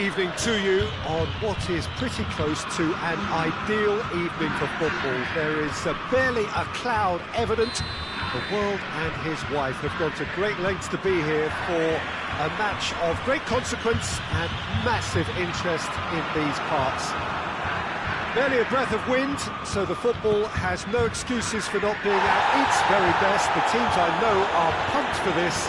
evening to you on what is pretty close to an ideal evening for football. There is barely a cloud evident. The world and his wife have gone to great lengths to be here for a match of great consequence and massive interest in these parts. Barely a breath of wind, so the football has no excuses for not being at its very best. The teams I know are pumped for this.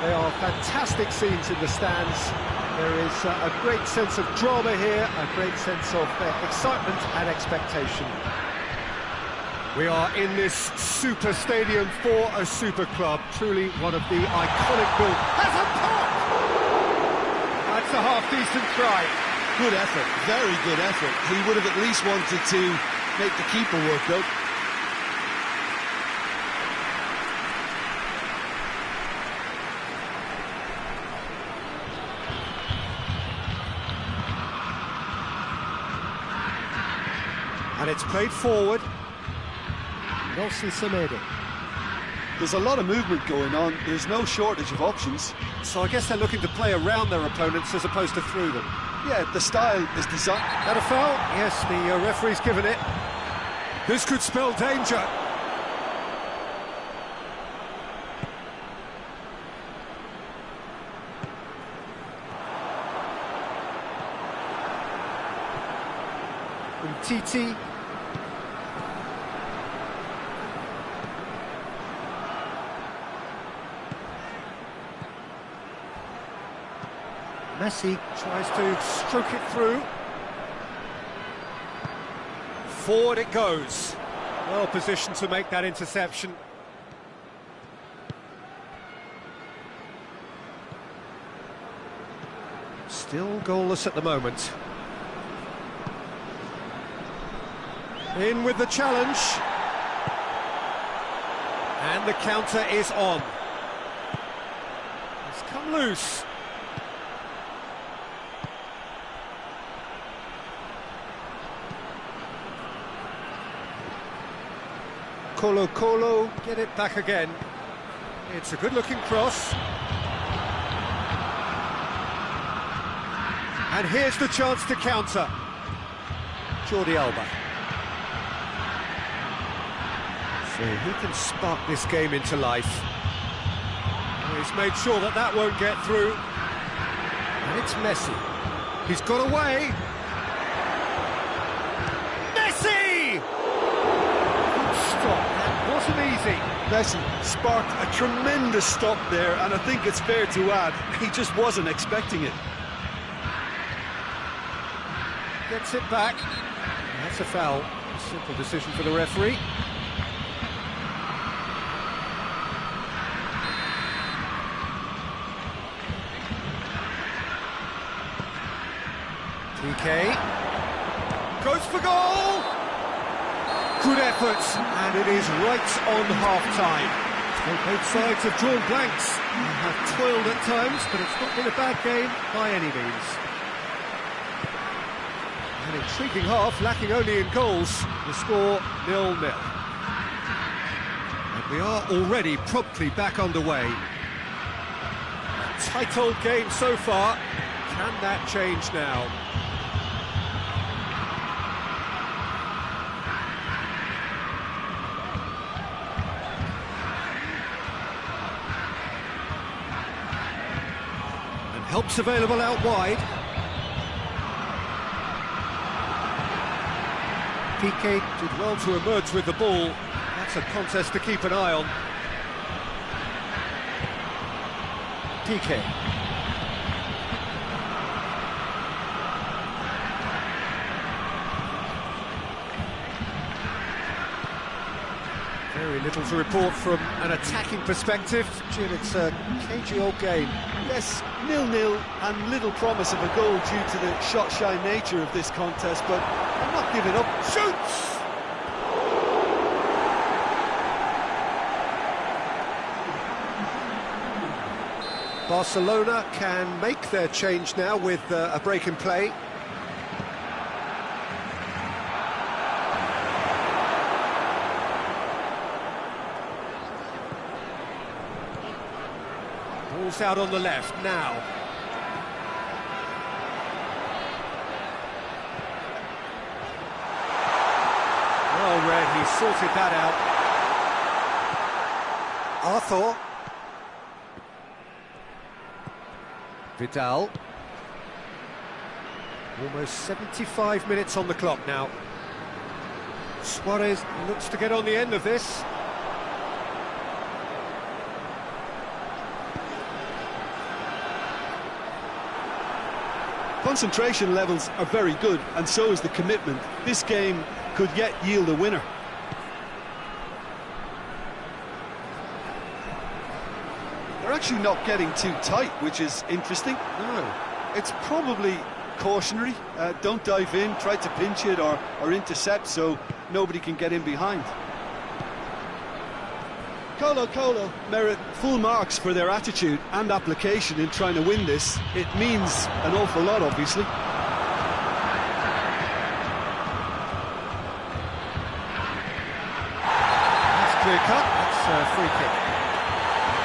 They are fantastic scenes in the stands. There is a great sense of drama here, a great sense of excitement and expectation. We are in this super stadium for a super club, truly one of the iconic builds. Has a pop! That's a half-decent try. Good effort, very good effort. He would have at least wanted to make the keeper work, though. And it's played forward. Nelson Semedo. There's a lot of movement going on. There's no shortage of options. So I guess they're looking to play around their opponents as opposed to through them. Yeah, the style is designed. That a foul? Yes, the referee's given it. This could spell danger. Titi. Messi tries to stroke it through. Forward it goes. Well positioned to make that interception. Still goalless at the moment. In with the challenge. And the counter is on. It's come loose. Colo get it back again. It's a good-looking cross. And here's the chance to counter. Jordi Alba. So who can spark this game into life? He's made sure that that won't get through. And it's Messi. He's got away. Messi! Stop, that wasn't easy. Messi sparked a tremendous stop there, and I think it's fair to add, he just wasn't expecting it. Gets it back. That's a foul. Simple decision for the referee. PK goes for goal. Good effort, and it is right on half-time. Well, both sides have drawn blanks and have toiled at times, but it's not been a bad game by any means. An intriguing half, lacking only in goals. The score 0-0. And we are already promptly back underway. A tight old game so far. Can that change now? Help's available out wide. PK did well to emerge with the ball. That's a contest to keep an eye on. PK. Very little to report from an attacking perspective. Jim, it's a cagey old game. Yes, 0-0 and little promise of a goal due to the shot-shy nature of this contest, but I'm not giving up. Shoots! Barcelona can make their change now with a break in play. Ball's out on the left now. sorted that out. Arthur. Vidal. Almost 75 minutes on the clock now. Suarez looks to get on the end of this. Concentration levels are very good, and so is the commitment. This game could yet yield a winner. They're actually not getting too tight, which is interesting. No. It's probably cautionary. Don't dive in, try to pinch it or intercept so nobody can get in behind. Colo merit full marks for their attitude and application in trying to win this. It means an awful lot, obviously. That's clear cut. That's a free kick.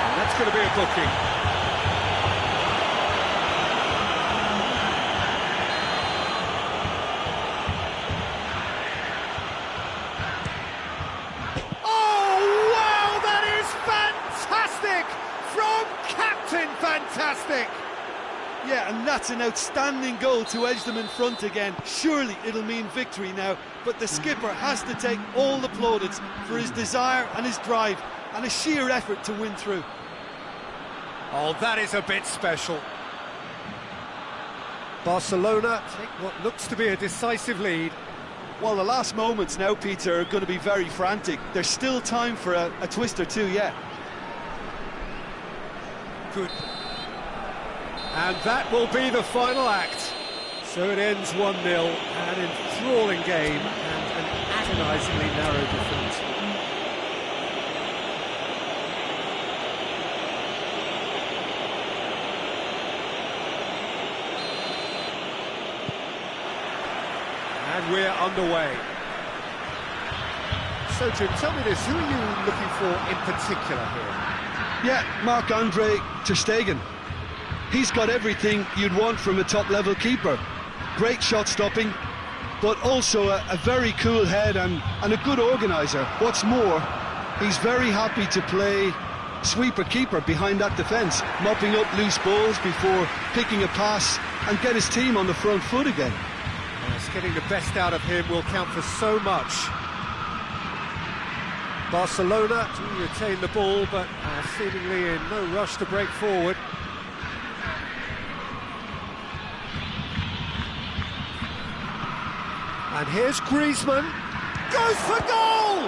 And that's going to be a booking. Fantastic! Yeah, and that's an outstanding goal to edge them in front again. Surely it'll mean victory now, but the skipper has to take all the plaudits for his desire and his drive and a sheer effort to win through. Oh, that is a bit special. Barcelona take what looks to be a decisive lead. Well, the last moments now, Peter, are going to be very frantic. There's still time for a twist or two yet. Good. And that will be the final act. So it ends 1-0, an enthralling game and an agonisingly narrow defeat. And we're underway. So Jim, tell me this, who are you looking for in particular here? Yeah, Marc-Andre ter Stegen. He's got everything you'd want from a top-level keeper. Great shot-stopping, but also a very cool head and a good organiser. What's more, he's very happy to play sweeper-keeper behind that defence, mopping up loose balls before picking a pass and get his team on the front foot again. Yes, getting the best out of him will count for so much. Barcelona do retain the ball, but seemingly in no rush to break forward. And here's Griezmann, goes for goal!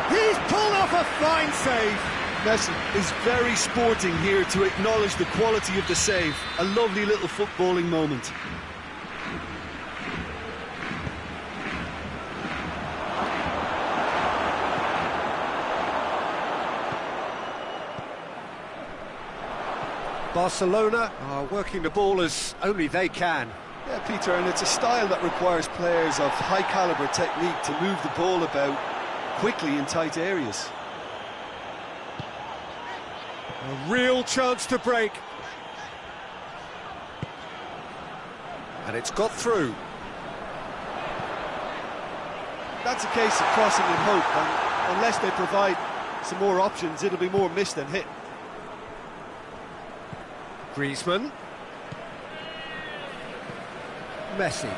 He's pulled off a fine save. Messi is very sporting here to acknowledge the quality of the save. A lovely little footballing moment. Barcelona are working the ball as only they can. Yeah, Peter, and it's a style that requires players of high-caliber technique to move the ball about quickly in tight areas. A real chance to break. And it's got through. That's a case of crossing in hope, and unless they provide some more options, it'll be more missed than hit. Griezmann. Messi.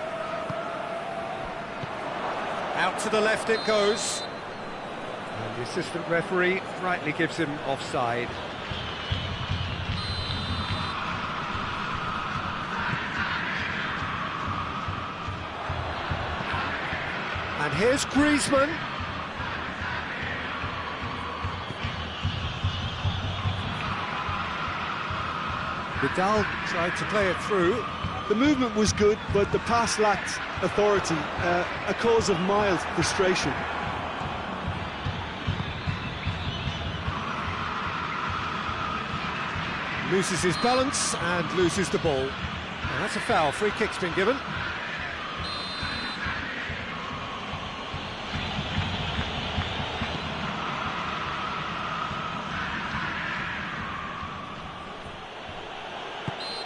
Out to the left it goes. And the assistant referee rightly gives him offside. And here's Griezmann. Vidal tried to play it through. The movement was good, but the pass lacked authority, a cause of mild frustration. Loses his balance and loses the ball. And that's a foul. Free kick's been given.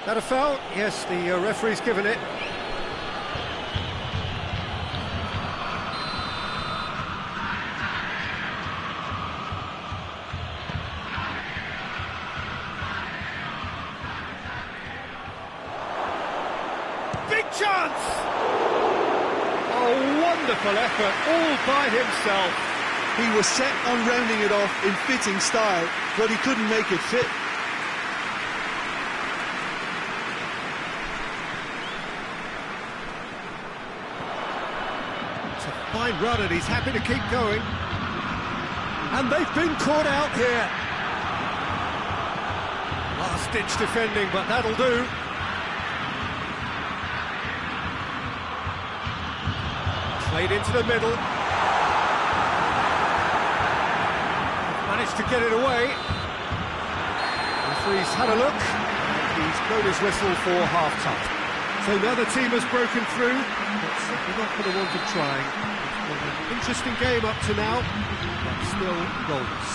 That a foul? Yes, the referee's given it. chance! Oh, wonderful effort, all by himself. He was set on rounding it off in fitting style, but he couldn't make it fit. It's a fine run and he's happy to keep going. And they've been caught out here. Last-ditch defending, but that'll do. Played into the middle. Managed to get it away. The referee's had a look, and he's blown his whistle for half-time. So now the team has broken through, but certainly not for the want of trying. It's been an interesting game up to now, but still goals.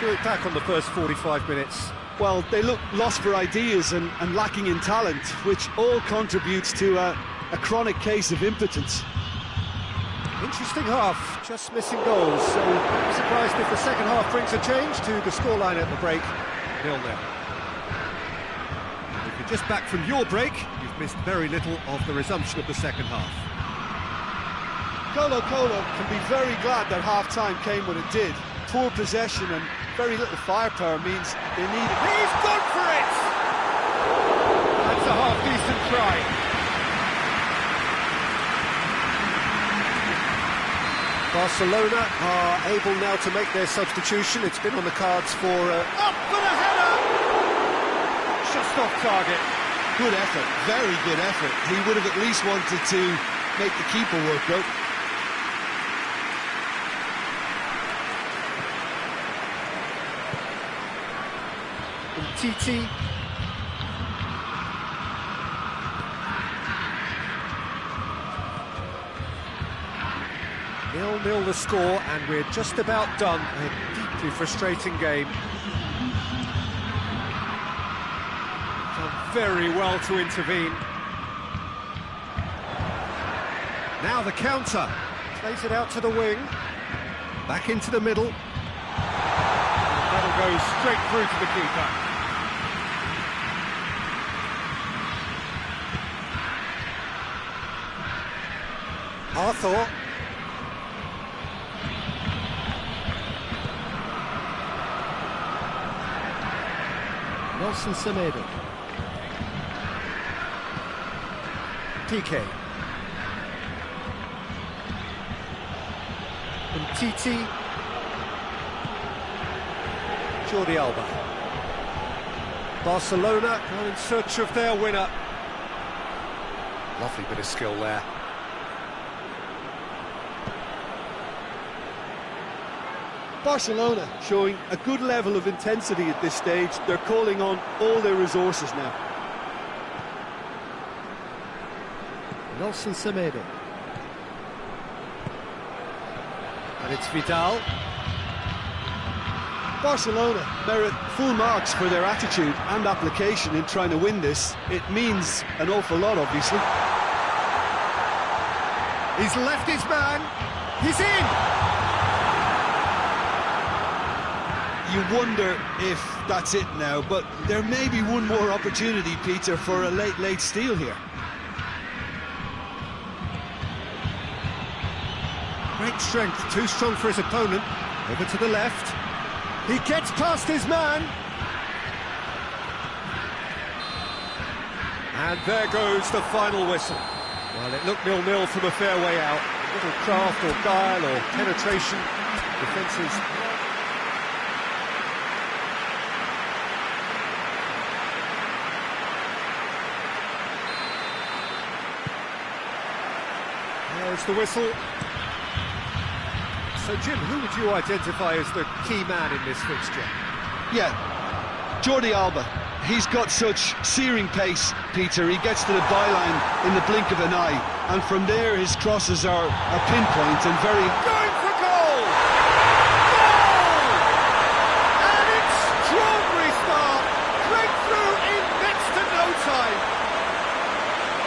Do it back on the first 45 minutes. Well, they look lost for ideas and lacking in talent, which all contributes to a chronic case of impotence. Interesting half, just missing goals, so I'm surprised if the second half brings a change to the scoreline at the break, 0-0. If you're just back from your break, you've missed very little of the resumption of the second half. Colo can be very glad that half-time came when it did. Poor possession and very little firepower means they need it. He's gone for it! That's a half-decent try. Barcelona are able now to make their substitution. It's been on the cards for... up for the header! Just off target. Good effort, very good effort. He would have at least wanted to make the keeper work out. Titi. 0-0 the score, and we're just about done. A deeply frustrating game. Done very well to intervene. Now the counter. Plays it out to the wing. Back into the middle. That'll go straight through to the keeper. Arthur. Nelson Semedo. PK. And Titi. Jordi Alba. Barcelona are in search of their winner. Lovely bit of skill there. Barcelona showing a good level of intensity at this stage. They're calling on all their resources now. Nelson Semedo. And it's Vidal. Barcelona merit full marks for their attitude and application in trying to win this. It means an awful lot, obviously. He's left his man. He's in! You wonder if that's it now, but there may be one more opportunity, Peter, for a late steal here. Great strength, too strong for his opponent. Over to the left. He gets past his man. And there goes the final whistle. Well, it looked 0-0 from a fair way out. A little craft or guile or penetration. Defences... There's the whistle. So, Jim, who would you identify as the key man in this fixture? Yeah, Jordi Alba. He's got such searing pace, Peter. He gets to the byline in the blink of an eye, and from there his crosses are pinpoint and very... Going for goal! Goal! An extraordinary start! Breakthrough in next to no time!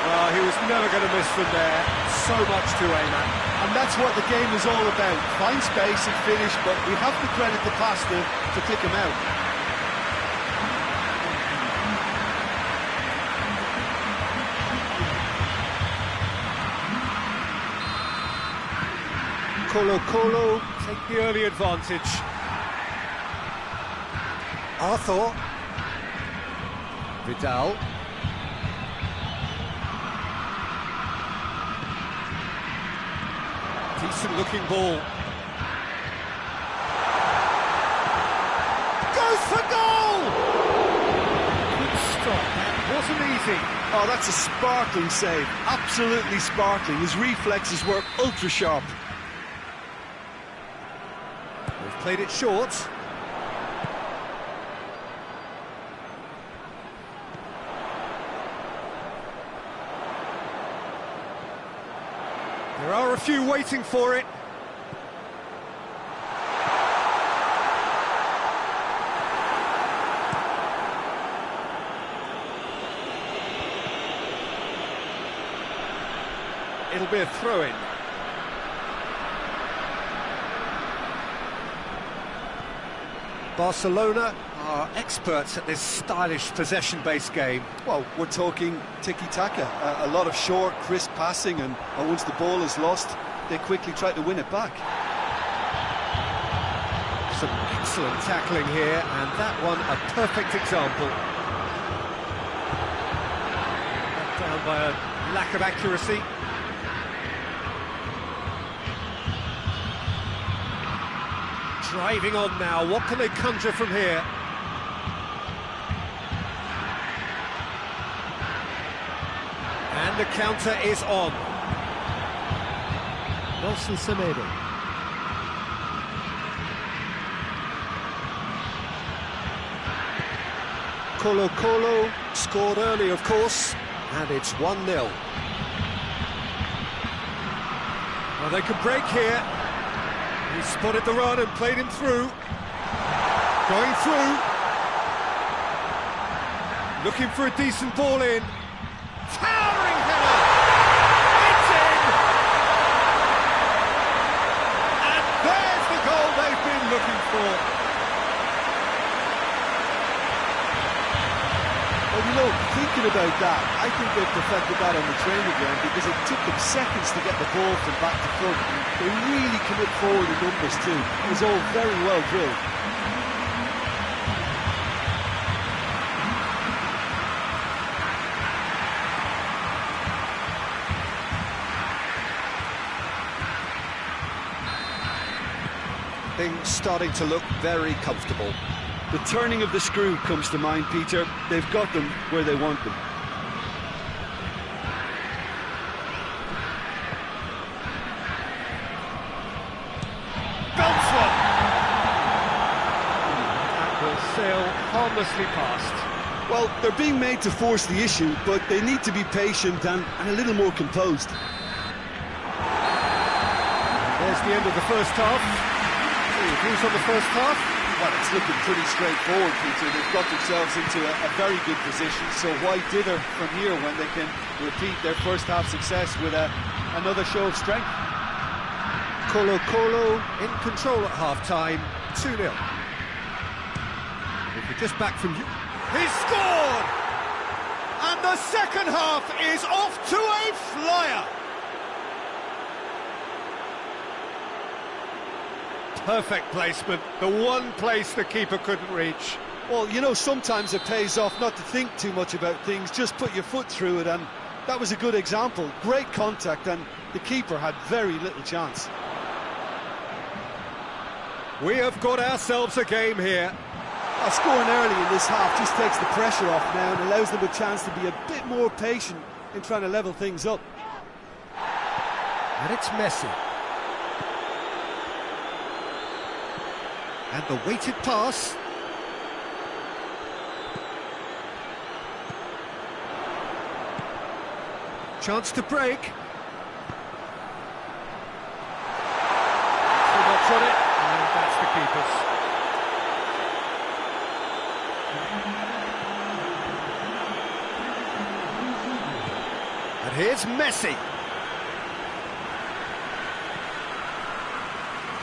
Well, he was never going to miss from there. So much to aim at. And that's what the game is all about. Find space and finish, but we have to credit the passer to pick him out. Colo take the early advantage. Arthur. Vidal. Decent looking ball. Goes for goal! Good stop, that wasn't easy. Oh, that's a sparkling save, absolutely sparkling. His reflexes were ultra sharp. They've played it short. There are a few waiting for it. It'll be a throw-in. Barcelona are experts at this stylish possession-based game. Well, we're talking tiki-taka, a lot of short, crisp passing, and once the ball is lost, they quickly try to win it back. Some excellent tackling here, and that one a perfect example. Let down by a lack of accuracy. Driving on now, what can they conjure from here? And the counter is on. Nelson Semedo. Colo scored early, of course, and it's 1-0. Well, they could break here. He spotted the run and played him through. Going through. Looking for a decent ball in. Towering header! It's in! And there's the goal they've been looking for. Well, you know, thinking about that, I think they perfected that on the training ground because it took them seconds to get the ball from back to front. They really commit forward in numbers too. It was all very well drilled. Things starting to look very comfortable. The turning of the screw comes to mind, Peter. They've got them where they want them. Belts one! That will sail harmlessly past. Well, they're being made to force the issue, but they need to be patient and a little more composed. There's the end of the first half. Views on the first half? Well, it's looking pretty straightforward, Peter. They've got themselves into a very good position, so why dither from here when they can repeat their first half success with another show of strength? Colo in control at half-time, 2-0. If we're just back from you... He's scored! And the second half is off to a flyer! Perfect placement, the one place the keeper couldn't reach. Well, you know, sometimes it pays off not to think too much about things, just put your foot through it, and that was a good example. Great contact, and the keeper had very little chance. We have got ourselves a game here. Scoring early in this half just takes the pressure off now and allows them a chance to be a bit more patient in trying to level things up. And it's Messi. And the weighted pass. Chance to break. Too much on it, and that's the keeper's. And here's Messi.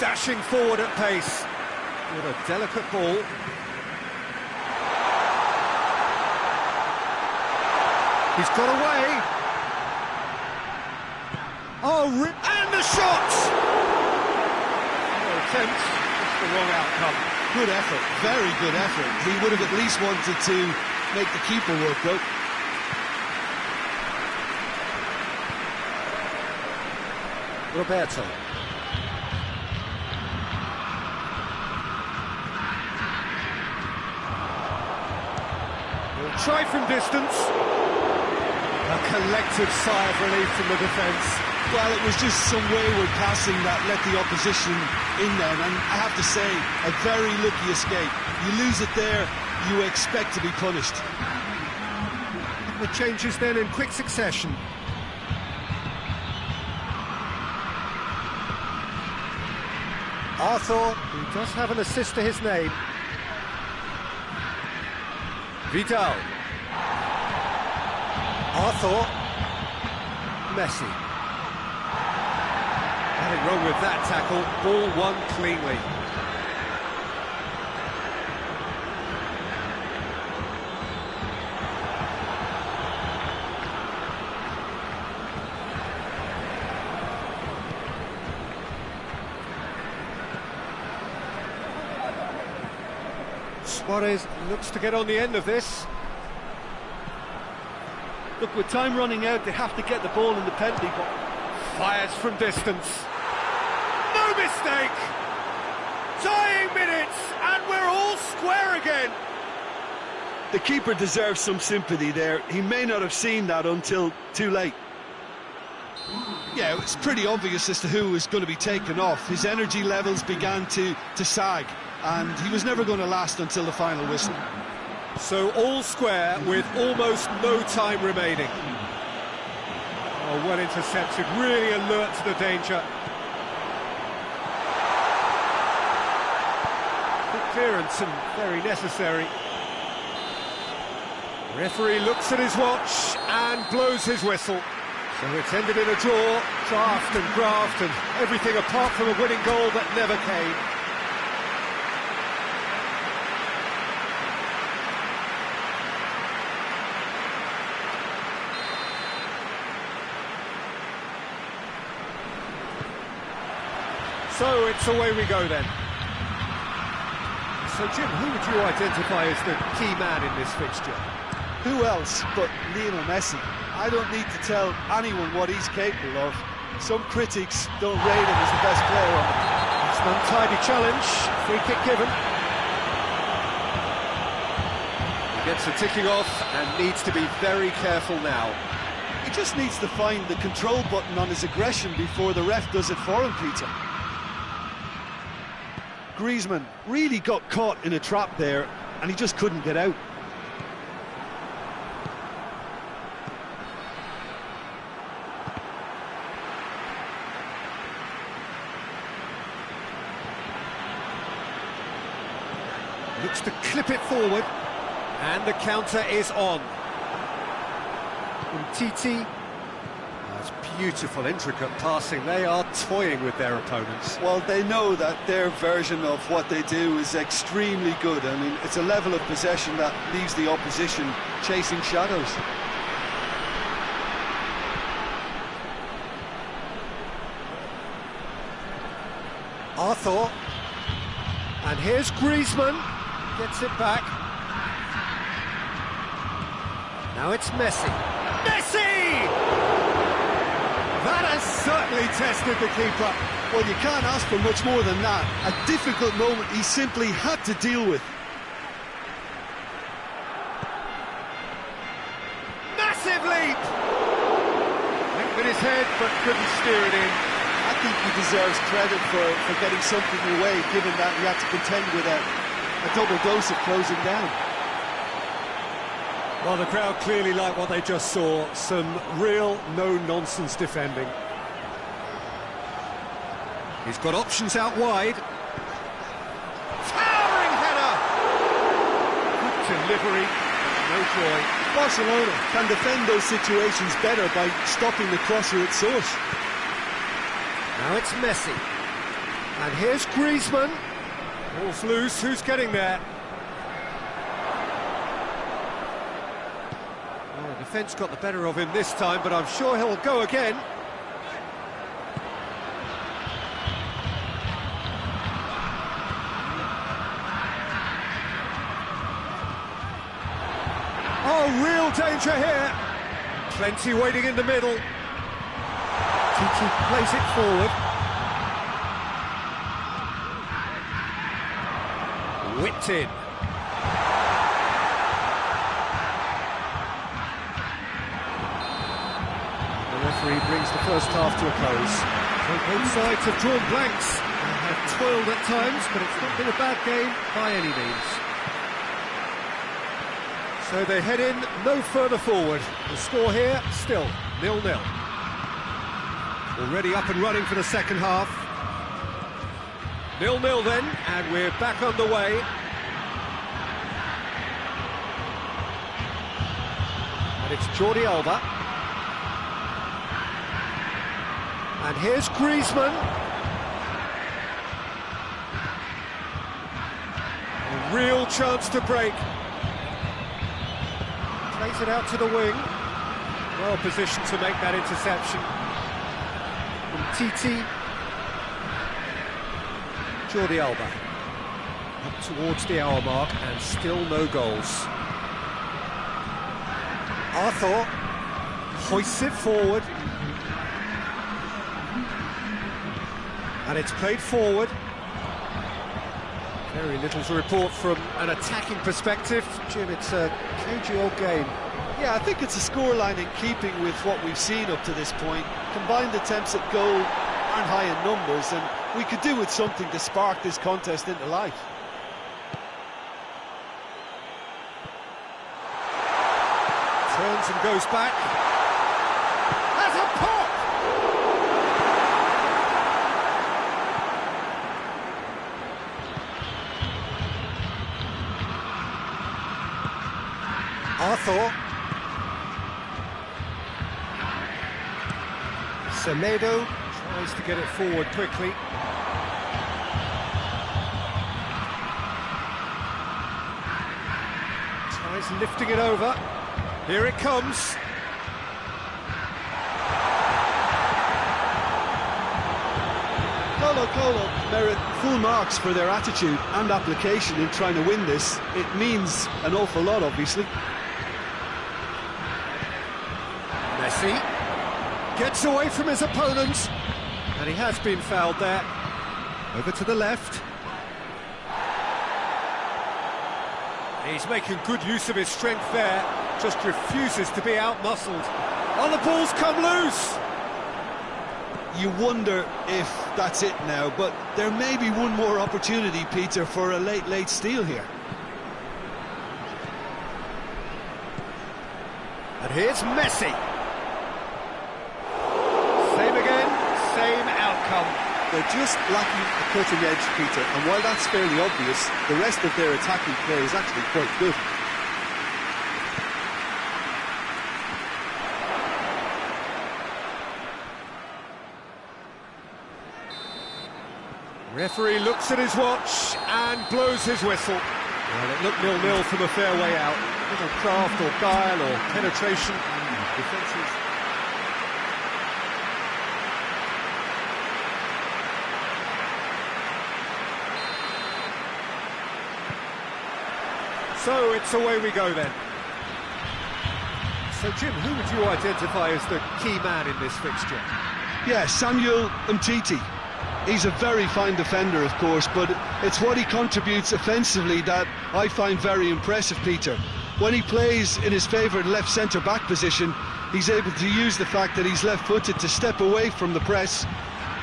Dashing forward at pace. With a delicate ball. He's got away. Oh, and the shot! attempt, just the wrong outcome. Good effort, very good effort. He would have at least wanted to make the keeper work, though. Roberto. He'll try from distance. A collective sigh of relief from the defence. Well, it was just some wayward passing that let the opposition in then, and I have to say, a very lucky escape. You lose it there, you expect to be punished. The changes then in quick succession. Arthur, who does have an assist to his name. Vidal. Arthur. Messi. Nothing wrong with that tackle. Ball won cleanly. Suarez looks to get on the end of this. Look, with time running out, they have to get the ball in the penalty box. Fires from distance. No mistake! Dying minutes, and we're all square again. The keeper deserves some sympathy there. He may not have seen that until too late. Yeah, it's pretty obvious as to who was going to be taken off. His energy levels began to sag, and he was never going to last until the final whistle. So all square with almost no time remaining. Oh, well intercepted, really alert to the danger. Good clearance and very necessary. The referee looks at his watch and blows his whistle. So it's ended in a draw, draft and graft and everything apart from a winning goal that never came. So it's away we go then. So Jim, who would you identify as the key man in this fixture? Who else but Lionel Messi? I don't need to tell anyone what he's capable of. Some critics don't rate him as the best player on it. It's an untidy challenge, free kick given. He gets the ticking off and needs to be very careful now. He just needs to find the control button on his aggression before the ref does it for him, Peter. Griezmann really got caught in a trap there, and he just couldn't get out. Looks to clip it forward, and the counter is on. Titi. That's beautiful, intricate passing. They are toying with their opponents. Well, they know that their version of what they do is extremely good. I mean, it's a level of possession that leaves the opposition chasing shadows. Arthur. And here's Griezmann. Gets it back. Now it's Messi. Messi! That has certainly tested the keeper. Well, you can't ask for much more than that. A difficult moment he simply had to deal with. Massive leap! Linked with his head, but couldn't steer it in. I think he deserves credit for getting something away, given that he had to contend with a double dose of closing down. Well, the crowd clearly like what they just saw. Some real no-nonsense defending. He's got options out wide. Towering header! Good delivery, no joy. Barcelona can defend those situations better by stopping the crosser at source. Now it's Messi. And here's Griezmann. Ball's loose, who's getting there? Well, the defence got the better of him this time, but I'm sure he'll go again. real danger here. Plenty waiting in the middle. Titi plays it forward. Whipped in. The referee brings the first half to a close. So both sides have drawn blanks and have toiled at times, but it's not been a bad game by any means. So they head in no further forward. The score here, still 0-0. Already up and running for the second half. 0-0 then, and we're back underway. And it's Jordi Alba. And here's Griezmann. A real chance to break. Plays it out to the wing. Well positioned to make that interception. From Titi. Jordi Alba. Up towards the hour mark and still no goals. Arthur hoists it forward. And it's played forward. Very little to report from an attacking perspective. Jim, it's a cagey old game. Yeah, I think it's a scoreline in keeping with what we've seen up to this point. Combined attempts at goal aren't high in numbers, and we could do with something to spark this contest into life. Turns and goes back. Has a pop! Arthur. Semedo tries to get it forward quickly. Tries lifting it over. Here it comes. Colo merit full marks for their attitude and application in trying to win this. It means an awful lot, obviously. Messi gets away from his opponent, and he has been fouled there. Over to the left. He's making good use of his strength there, just refuses to be out-muscled. Oh, the ball's come loose! You wonder if that's it now, but there may be one more opportunity, Peter, for a late steal here. And here's Messi. Same again, same outcome. They're just lacking a cutting edge, Peter, and while that's fairly obvious, the rest of their attacking play is actually quite good. Referee looks at his watch and blows his whistle. Well, it looked 0-0 from a fair way out. Little craft or guile or penetration. Defensive. So it's away we go then. So Jim, who would you identify as the key man in this fixture? Yeah, Samuel Umtiti. He's a very fine defender, of course, but it's what he contributes offensively that I find very impressive, Peter. When he plays in his favourite left centre-back position, he's able to use the fact that he's left-footed to step away from the press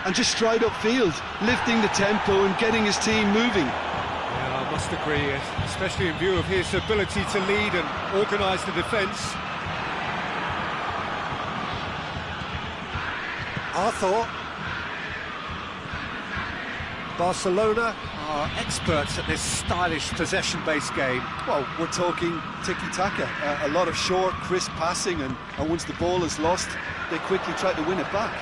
and just stride upfield, lifting the tempo and getting his team moving. Yeah, I must agree, especially in view of his ability to lead and organise the defence. Arthur. Barcelona are experts at this stylish possession-based game. Well, we're talking tiki-taka, a lot of short, crisp passing, and once the ball is lost, they quickly try to win it back.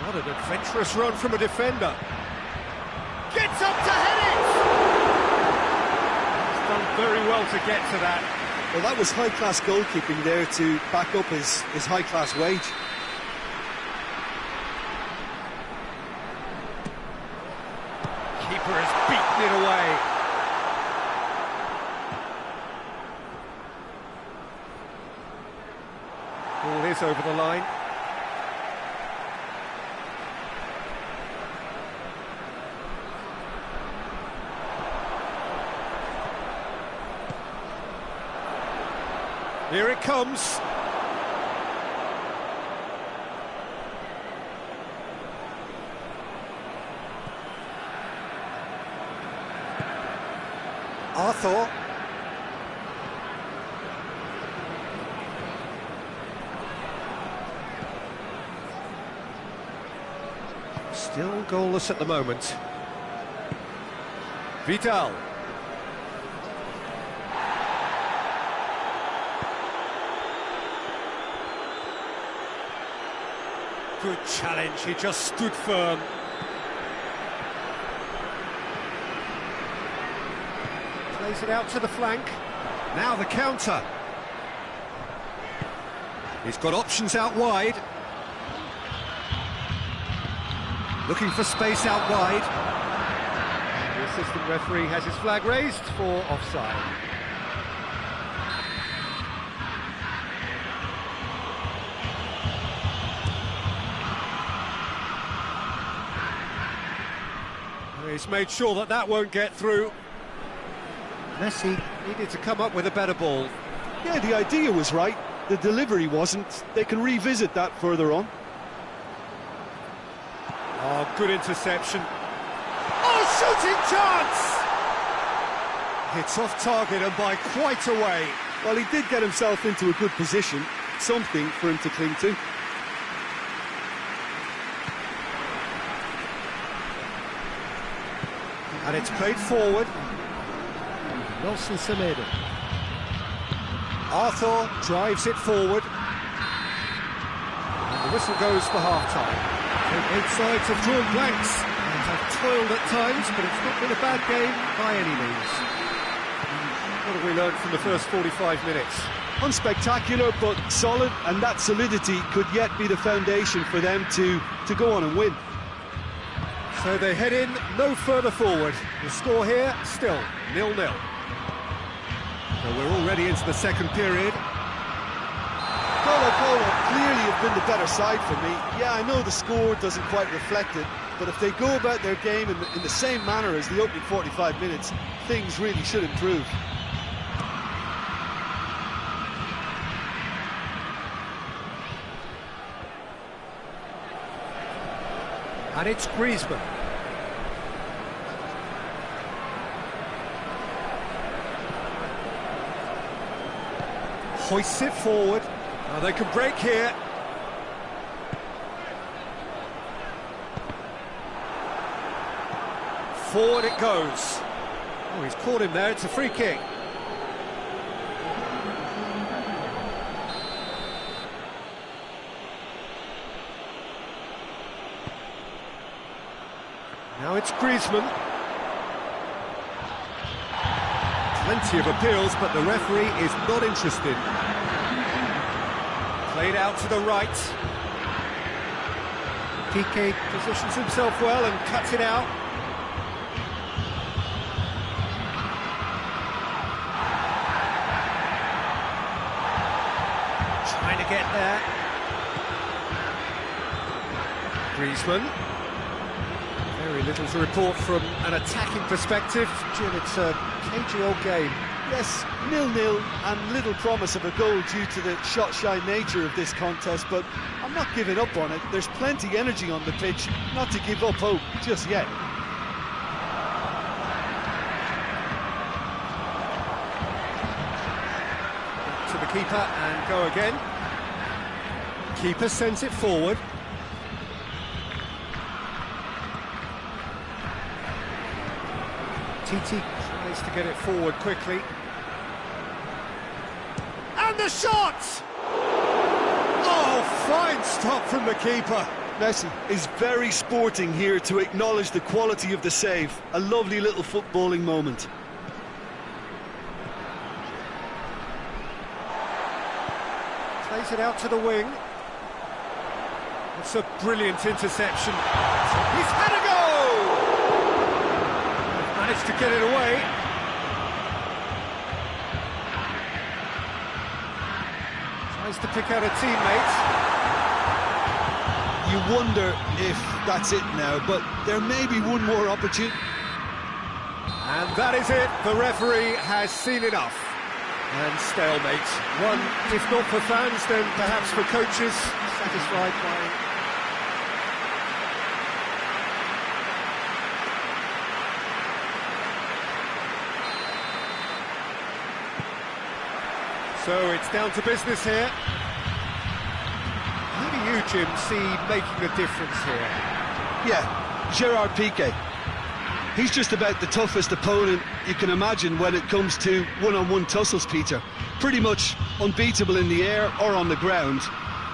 What an adventurous run from a defender. Gets up to head it! He's done very well to get to that. Well, that was high-class goalkeeping there to back up his high-class wage. Keeper has beaten it away. goes over the line. Here it comes. Arthur. Still goalless at the moment. Vidal. Good challenge, he just stood firm. Plays it out to the flank. Now the counter. He's got options out wide. Looking for space out wide. The assistant referee has his flag raised for offside. He's made sure that that won't get through. Messi needed to come up with a better ball. Yeah, the idea was right. The delivery wasn't. They can revisit that further on. Oh, good interception. Oh, shooting chance! Hits off target and by quite a way. Well, he did get himself into a good position. Something for him to cling to. And it's played forward. Nelson Semedo. Arthur drives it forward. And the whistle goes for half-time. Both sides have drawn blanks and have toiled at times, but it's not been a bad game by any means. What have we learned from the first 45 minutes? Unspectacular, but solid, and that solidity could yet be the foundation for them to go on and win. So they head in no further forward. The score here, still 0-0. So we're already into the second period. Colo clearly have been the better side for me. Yeah, I know the score doesn't quite reflect it, but if they go about their game in the same manner as the opening 45 minutes, things really should improve. And it's Griezmann. Hoists it forward. Now they can break here. Forward it goes. Oh, he's caught him there. It's a free kick. Now it's Griezmann. Plenty of appeals, but the referee is not interested. Played out to the right. Piqué positions himself well and cuts it out. Trying to get there. Griezmann. Very little to report from an attacking perspective. Jim, it's a cagey old game. Yes, 0-0 and little promise of a goal due to the shot-shy nature of this contest, but I'm not giving up on it. There's plenty energy on the pitch, not to give up hope just yet. To the keeper and go again. Keeper sends it forward. Titi tries to get it forward quickly. And the shot! Oh, fine stop from the keeper. Messi is very sporting here to acknowledge the quality of the save. A lovely little footballing moment. Plays it out to the wing. It's a brilliant interception. He's had a go! Managed to get it away. Tries to pick out a teammate. You wonder if that's it now, but there may be one more opportunity. And that is it. The referee has seen enough. And stalemate. One, if not for fans, then perhaps for coaches. Satisfied by... So it's down to business here. Who do you, Jim, see making a difference here? Yeah, Gerard Piqué. He's just about the toughest opponent you can imagine when it comes to one-on-one tussles, Peter. Pretty much unbeatable in the air or on the ground.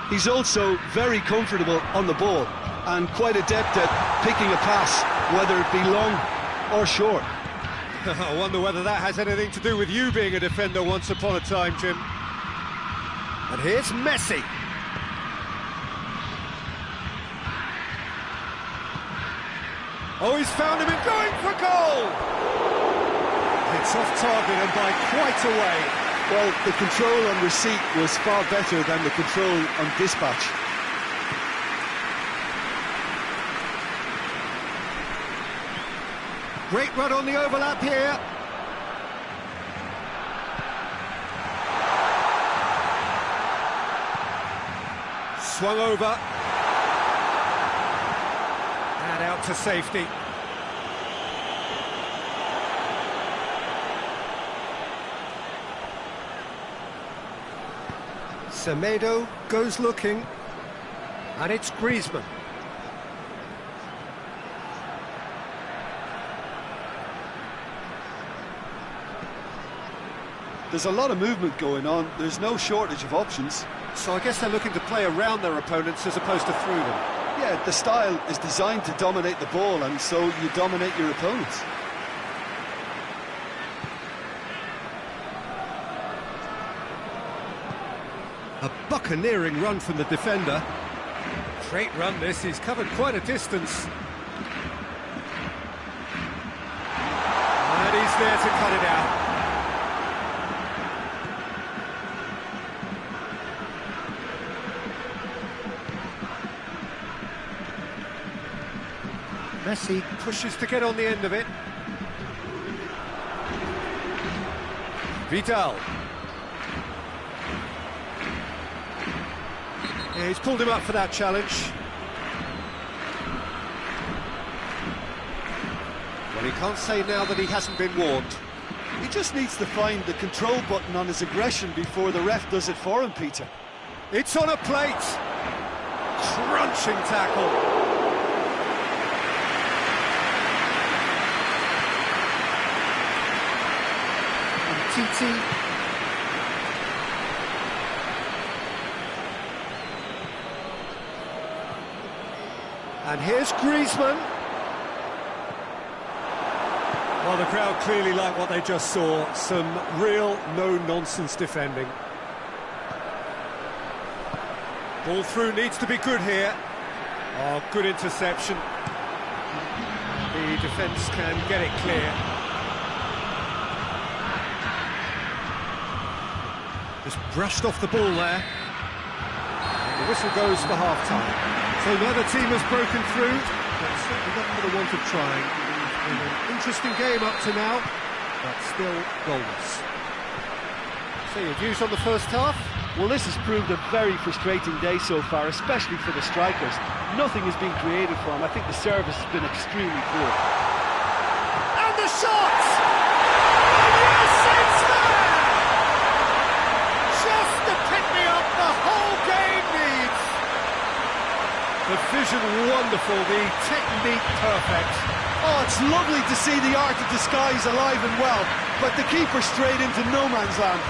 He's also very comfortable on the ball and quite adept at picking a pass, whether it be long or short. I wonder whether that has anything to do with you being a defender once upon a time, Jim. And here's Messi. Oh, he's found him and going for goal! It's off target and by quite a way. Well, the control on receipt was far better than the control on dispatch. Great run on the overlap here. Swung over. And out to safety. Semedo goes looking. And it's Griezmann. There's a lot of movement going on. There's no shortage of options. So I guess they're looking to play around their opponents as opposed to through them. Yeah, the style is designed to dominate the ball, and so you dominate your opponents. A buccaneering run from the defender. Great run this, he's covered quite a distance. And he's there to cut it out. Messi pushes to get on the end of it. Vidal. Yeah, he's pulled him up for that challenge. Well, he can't say now that he hasn't been warned. He just needs to find the control button on his aggression before the ref does it for him, Peter. It's on a plate. Crunching tackle. TT. And here's Griezmann. Well, the crowd clearly like what they just saw. Some real no-nonsense defending. Ball through needs to be good here. Oh, good interception. The defence can get it clear. Just brushed off the ball there. And the whistle goes for half-time. So neither team has broken through, but certainly not for the want of trying. It's been an interesting game up to now, but still goalless. So your views on the first half? Well, this has proved a very frustrating day so far, especially for the strikers. Nothing has been created for them. I think the service has been extremely poor. And the shots! And yes, it's there! Just the pick-me-up the whole game needs! The vision wonderful, the technique perfect. Oh, it's lovely to see the art of disguise alive and well, but the keeper straight into no man's land.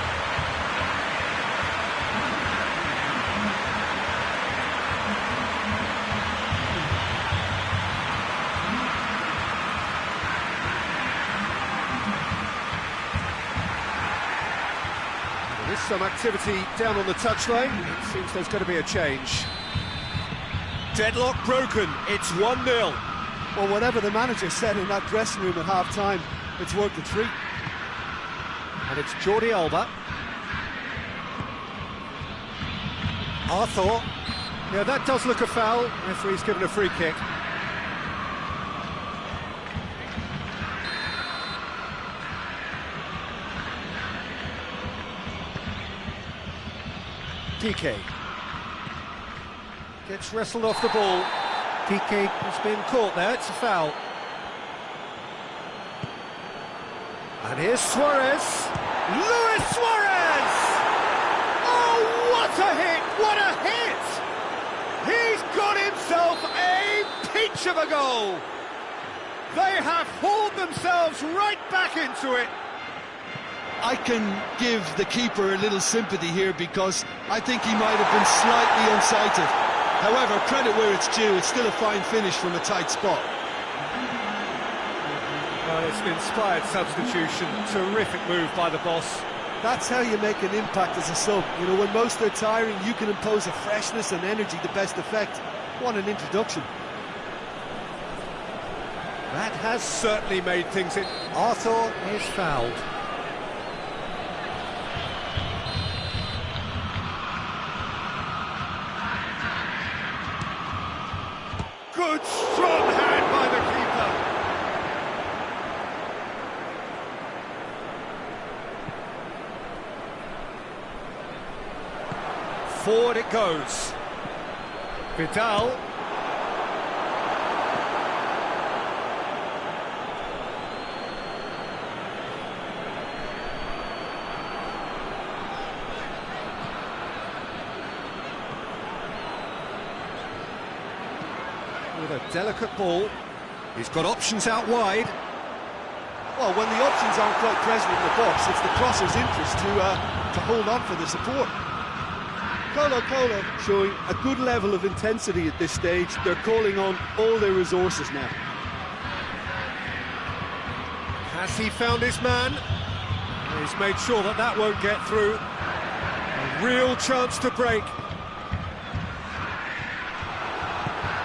There is some activity down on the touchline. It seems there's going to be a change. Deadlock broken, it's 1-0. Well, whatever the manager said in that dressing room at half-time, it's worked a treat. And it's Jordi Alba. Arthur. Yeah, that does look a foul. Referee's given a free kick. DK gets wrestled off the ball. DK has been caught there, it's a foul. And here's Suarez. Luis Suarez! Oh, what a hit! What a hit! He's got himself a peach of a goal! They have hauled themselves right back into it. I can give the keeper a little sympathy here because I think he might have been slightly unsighted. However, credit where it's due, it's still a fine finish from a tight spot. Well, it's an inspired substitution. Terrific move by the boss. That's how you make an impact as a sub. You know, when most are tiring, you can impose a freshness and energy to best effect. What an introduction. That has certainly made things... Arthur is fouled. Good strong hand by the keeper. Forward it goes. Vidal. With a delicate ball. He's got options out wide. Well, when the options aren't quite present in the box, it's the crosser's interest to hold on for the support. Colo showing a good level of intensity at this stage. They're calling on all their resources now. Has he found his man? He's made sure that that won't get through. A real chance to break.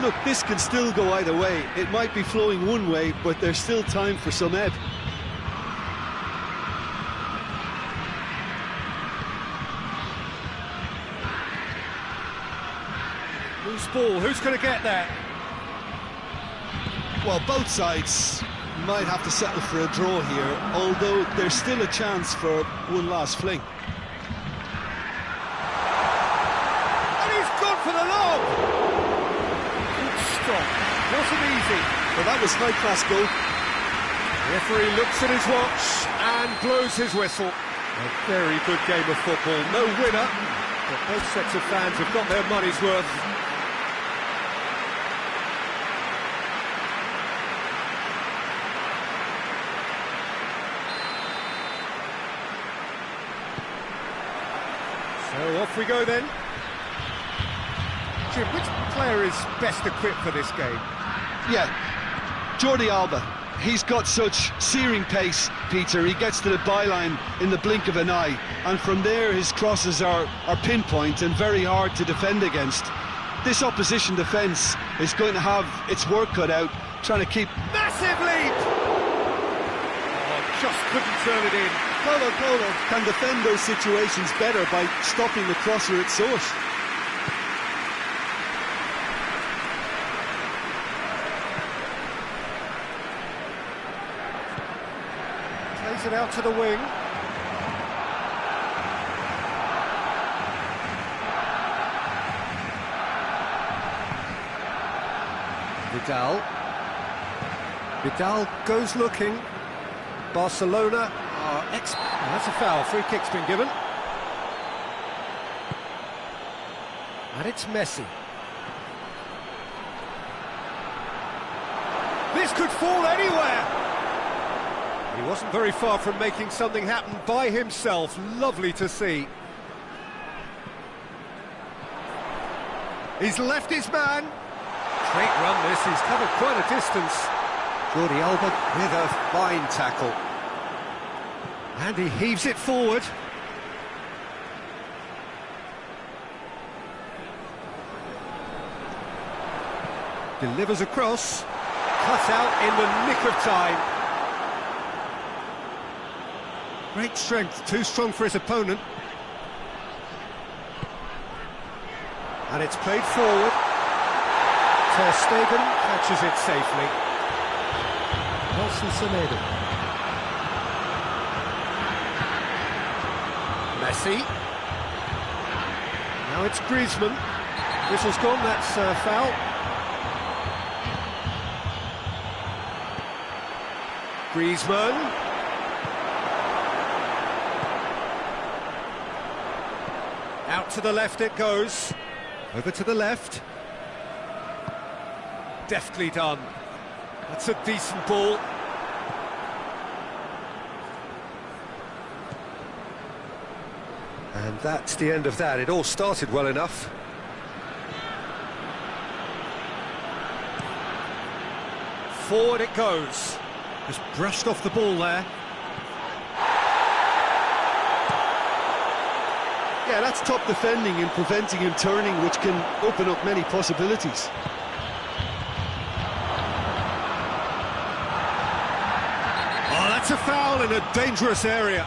Look, this can still go either way. It might be flowing one way, but there's still time for some ebb. Loose ball, who's going to get there? Well, both sides might have to settle for a draw here, although there's still a chance for one last fling. And he's gone for the lob! Good stop, wasn't easy. Well, that was high-class goal. The referee looks at his watch and blows his whistle. A very good game of football, no winner, but both sets of fans have got their money's worth. So off we go then. Jim, which player is best equipped for this game? Yeah, Jordi Alba. He's got such searing pace, Peter. He gets to the byline in the blink of an eye, and from there his crosses are pinpoint and very hard to defend against. This opposition defence is going to have its work cut out, trying to keep... Massive leap! Oh, just couldn't turn it in. Colo can defend those situations better by stopping the crosser at source. Plays it out to the wing. Vidal goes looking. Barcelona are that's a foul. Free kick's been given. And it's Messi. This could fall anywhere. He wasn't very far from making something happen by himself. Lovely to see. He's left his man. Great run this, he's covered quite a distance. Jordi Alba with a fine tackle. And he heaves it forward. Delivers across. Cut out in the nick of time. Great strength, too strong for his opponent. And it's played forward. Ter Stegen catches it safely. Nelson Semedo. Messi. Now it's Griezmann. Whistle's gone, that's foul. Griezmann. Out to the left it goes. Over to the left. Deftly done. That's a decent ball. And that's the end of that. It all started well enough. Forward it goes. Just brushed off the ball there. Yeah, that's top defending and preventing him turning, which can open up many possibilities. Oh, that's a foul in a dangerous area.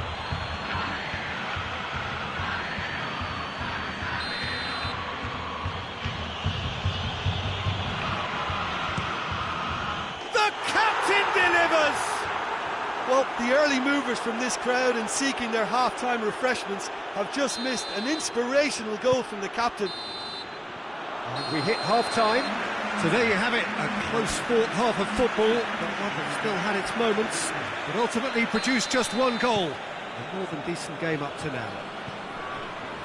The captain delivers! Well, the early movers from this crowd in seeking their half-time refreshments have just missed an inspirational goal from the captain. And we hit half-time, so there you have it, a close-fought half of football, but one that still had its moments, but ultimately produced just one goal. A more than decent game up to now.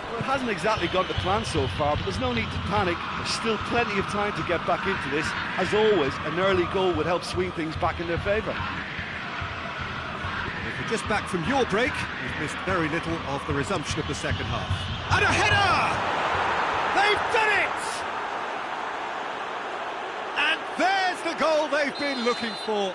Well, it hasn't exactly gone to plan so far, but there's no need to panic. There's still plenty of time to get back into this. As always, an early goal would help swing things back in their favour. If you're just back from your break, you've missed very little of the resumption of the second half. And a header! They've done it! And there's the goal they've been looking for.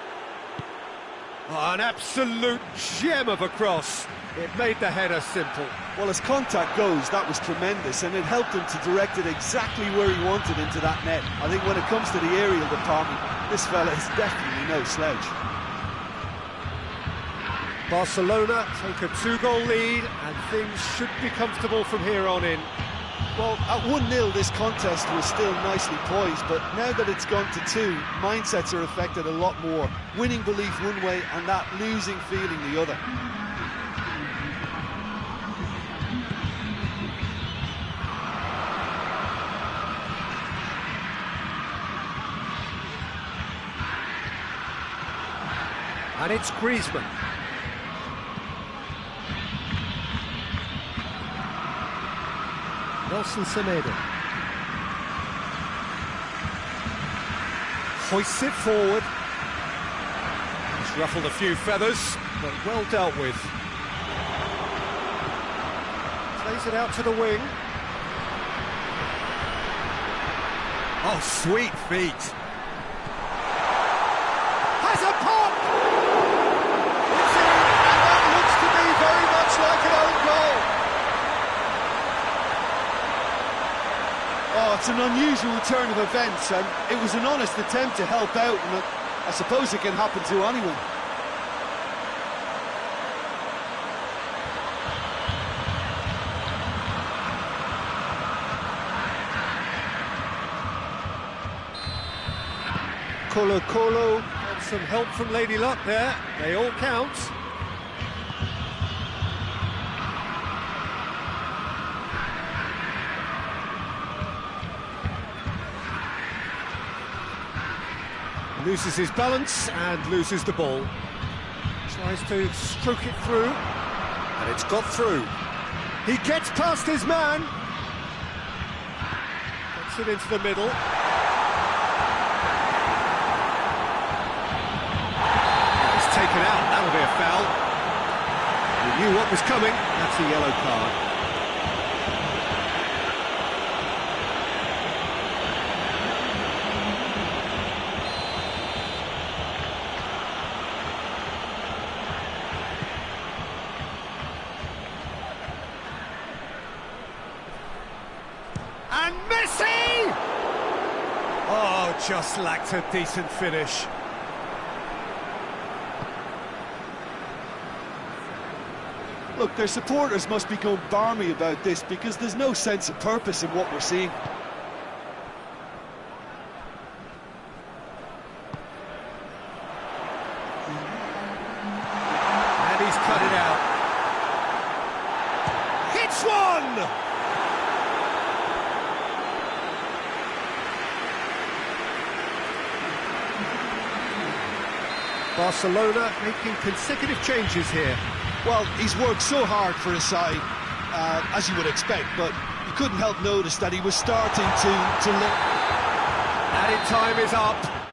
Oh, an absolute gem of a cross. It made the header simple. Well, as contact goes, that was tremendous, and it helped him to direct it exactly where he wanted into that net. I think when it comes to the aerial department, this fella is definitely no slouch. Barcelona take a 2-goal lead, and things should be comfortable from here on in. Well, at 1-0 this contest was still nicely poised, but now that it's gone to 2, mindsets are affected a lot more. Winning belief one way and that losing feeling the other. And it's Griezmann. Nelson Semedo. Hoists it forward. He's ruffled a few feathers, but well dealt with. Plays it out to the wing. Oh, sweet feet. Has a pop! It's in, and that looks to be very much like an own goal. Oh, it's an unusual turn of events, and it was an honest attempt to help out, and I suppose it can happen to anyone. Colo and some help from Lady Luck there. They all count. Loses his balance and loses the ball. Tries to stroke it through, and it's got through. He gets past his man. Gets it into the middle. It's taken out, that'll be a foul. He knew what was coming, that's a yellow card. And Messi! Oh, just lacked a decent finish. Look, their supporters must be going barmy about this because there's no sense of purpose in what we're seeing. one! Barcelona making consecutive changes here. Well, he's worked so hard for his side, as you would expect, but you couldn't help notice that he was starting to look. Added time is up.